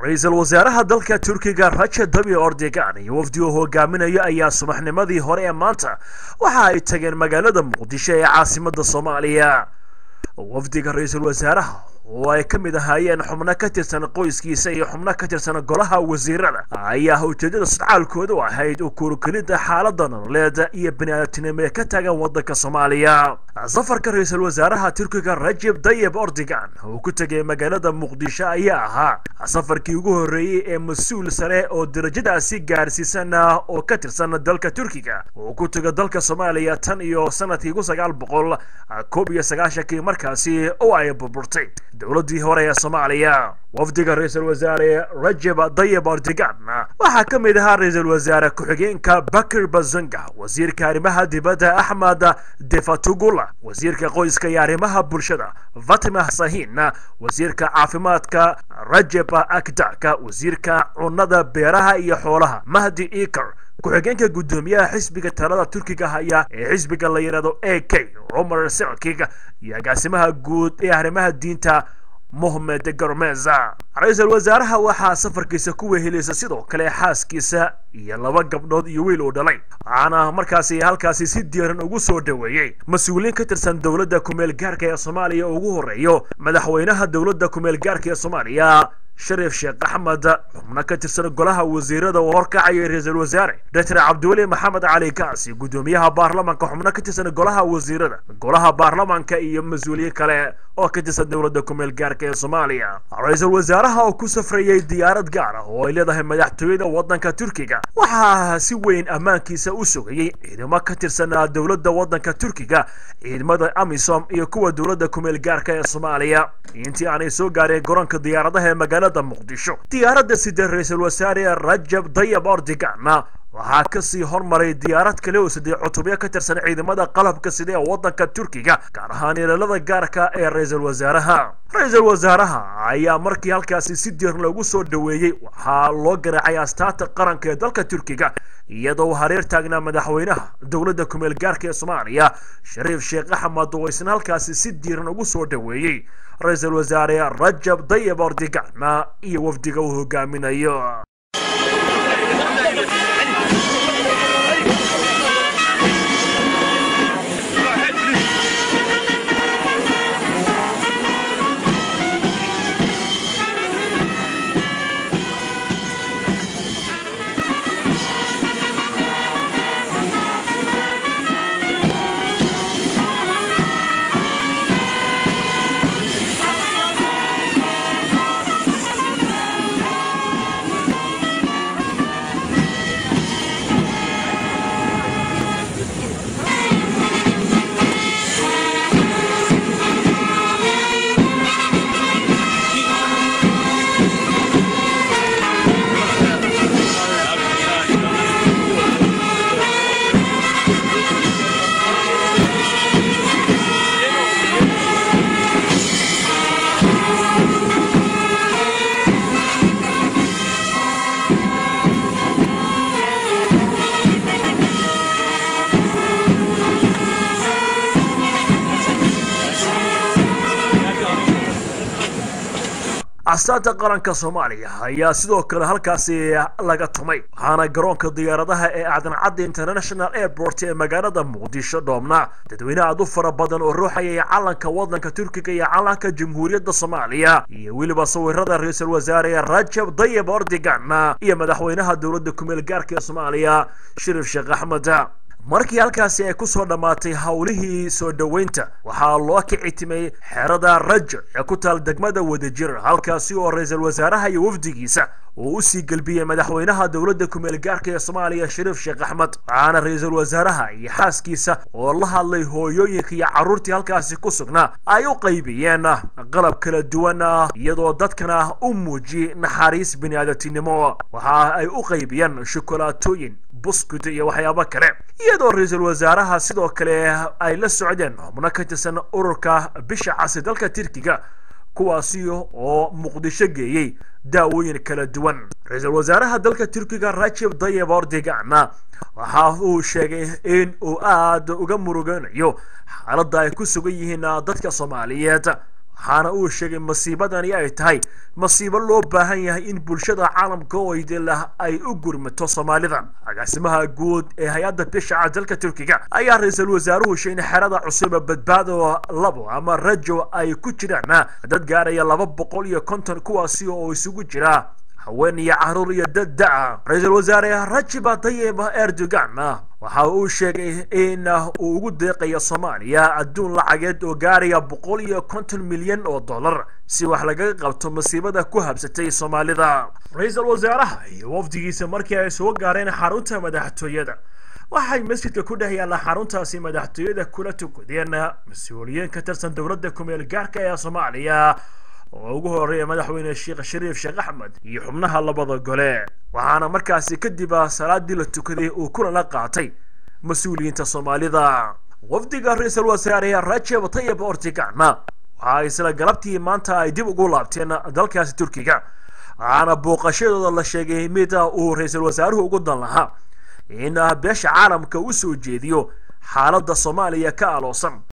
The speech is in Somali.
رئيس الوزراء dalka Turkiga Recep Tayyip Erdogan iyo wafdigu hogaaminayo ayaa subaxnimadii hore ee maanta waxa ay tageen magaalada Muqdisho ee caasimadda Soomaaliya. wafdiga ra'iisul wasaaraha oo ay kamid ahaayeen xubno ka tirsan qoyskiisa iyo xubno ka tirsan golaha wasiirada ayaa ujeedada socdaalkooda u ahayd u kuurgelida xaaladda nololeed iyo bini'aadantinimo ee ka taagan waddanka Soomaaliya. safarka ra'iisul wasaaraha Turkiga Recep Tayyip Erdogan oo ku tagay magaalada Muqdisho ayaa ahaa safarkii ugu horeeyay ee mas'uul sare oo darajadaasi gaarsiisan oo ka tirsan dalka Turkiga oo ku tagay dalka Soomaaliya tan iyo sanadkii 1991 markaasi oo ay burburtay dowladii hore ee Soomaaliya. wafdiga ra'iisul wasaare Recep Tayyip Erdogan waxa kamid ahaa ra'iisul wasaare ku-xigeenka Bakir Bazanga, wasiirka arrimaha dibadda Ahmed Defatugula, wasiirka qoyska iyo arrimaha bulshada Fatima Sahin, wasiirka caafimaadka Rajab Akdaka, wasiirka cunnada beeraha iyo xoolaha Mahdi Ikar, ku-xigeenka gudoomiyaha xisbiga talada Turkiga haya ee xisbiga la yiraahdo AK Omar Selçuk, iyo agaasimaha guud ee arrimaha diinta Mohamed Garmeza. ra'iisul wasaaraha waxa safarkiisa ku weheleysa sidoo kale xaaskiisa iyo laba gabdhood iyo wiil uu dhalay. waxaana markaasi halkaasi si diiran ugu soo dhaweeyay mas'uuliyiin ka tirsan dowladda ku-meel gaarka ee Soomaaliya ugu horeeyo madaxweynaha dowladda ku-meel gaarka ee Soomaaliya شريف شيخ أحمد من كتير جلها وزيرة وهركع رئيس الوزراء دكتور عبدولي محمد علي كاسي قدوميها بارلمان كحمنا كتير جلها وزيرة جلها بارلمان كأي مسؤولية كلا أو كتير دولة كمل جارك صوماليا. رئيس الوزراء أو كسفرية ديارة جارة وإلى ذا هم يحتوي وطن كتركيا وها سوين أمان كيس أسوي إذا ما كتير سنة دولة وطن كتركيا إذا ماذا أميسوم يكون دولة كمل جارك صوماليا. أنت يعني سو جاري جران كديارة ده مجال مقدشو. ديارة سيد رئيس الوزراء رجب طيب أردوغان waxaa ka sii hormaray diyaarad kale oo sidii cutubyo ka tirsan ciidamada qalabka sida waddanka Turkiga gaar ahaan ilaalada gaarka ee ra'iisul wasaaraha ayaa markii halkaasi si diiran loogu soo dhaweeyay waxa loo garaacay astaanta qaranka ee dalka Turkiga iyadoo hareer taagna madaxweynaha dowladda ku-meel gaarka ee Soomaaliya Shariif Sheekh Axmed oo isna halkaasi si diiran ugu soo dhaweeyay ra'iisul wasaare Recep Tayyip Erdogan iyo wafdiga uu hogaaminayo. astaanta qaranka Soomaaliya ayaa sidoo kale halkaasi laga tumay waxaana garoonka diyaaradaha ee Aadan Cadde International Airport ee magaalada Muqdisho dhoomna dadweyne aad u fara badan oo ruuxaya calanka waddanka Turkiga iyo calanka Jamhuuriyadda Soomaaliya iyo weliba sawirada ra'iisul wasaare Recep Tayyip Erdogan iyo madaxweynaha dowladda ku-meel gaarka ee Soomaaliya Shariif Sheekh Axmed. markii halkaasi ay ku soo dhamaatay hawlihii soo dhaweynta waxaa loo kicitimay xerada Rajab ee ku taal degmada Wadajir halkaasi oo ra'iisul wasaaraha iyo wafdigiisa oo u sii galbiyay madaxweynaha dowladda ku-meel gaarka ee Soomaaliya Shariif Sheekh Axmed. waxaana ra'iisul wasaaraha iyo xaaskiisa oo la hadlay hooyooyinka iyo carruurtii halkaasi ku sugnaa ay u qaybiyeen qalab kala duwan iyadoo dadkana u muujiyay naxariis bini'aadantinimo. waxa ay u qaybiyeen shokolaatooyin buskud iyo waxyaabo kale iyadoo ra'iisul wasaaraha sidoo kale ay la socdeen xubno ka tirsan ururka bisha cas dalka Turkiga kuwaasi oo Muqdisho geeyay daawooyin kala duwan. ra'iisul wasaaraha dalka Turkiga Recep Tayyip Erdogan waxa uu sheegay in uu aad uga muruganayo xaaladda ay ku sugan yihiin dadka Soomaaliyeed waxaana uu sheegay masiibadani ay tahay masiibo loo baahan yahay in bulshada caalamka oo idinlah ay u gurmato Soomaalida. agaasimaha guud ee hay'adda bisha dalka Turkiga ayaa ra'iisul wasaaruhu sheegay xerada cusub badbaado labo ama rajo ay ku jiraan dad gaaraya 250 kuwaasi oo isugu jira haween iyo caruur iyo dad da' ra'iisul wasaare Recep Tayyip Erdogan waxa uu sheegay in uu ugu deeqayo Soomaaliya adduun lacageed oo gaaraya 150 milyan oo dollar si wax laga qabto masiibada ku habsatay Soomaalida. ra'iisul wasaaraha iyo wafdigiisa markii ay soo gaareen xarunta madaxtooyada waxay masjidka ku dhex yaala xaruntaasi madaxtooyada kula tukadeen mas'uuliyiin ka tirsan dowladda ku meel gaarka ee Soomaaliya oo ugu horeeyay madaxweyne Sheekh Shariif Sheekh Axmed iyo xubnaha labada gole. waxaana markaasi kadib salaadii la tukaday oo kula la qaatay mas'uuliyiinta Soomaalida. wafdiga ra'iisul wasaare Recep Tayyip Erdogan waxa isla galabtii maanta ay dib ugu laabteen dalkaasi Turkiga. waxaana booqashadooda la sheegay mid uu ra'iisul wasaaruhu ugu dan lahaa in beesha caalamka u soo jeediyo xaaladda Soomaaliya ka aloosan.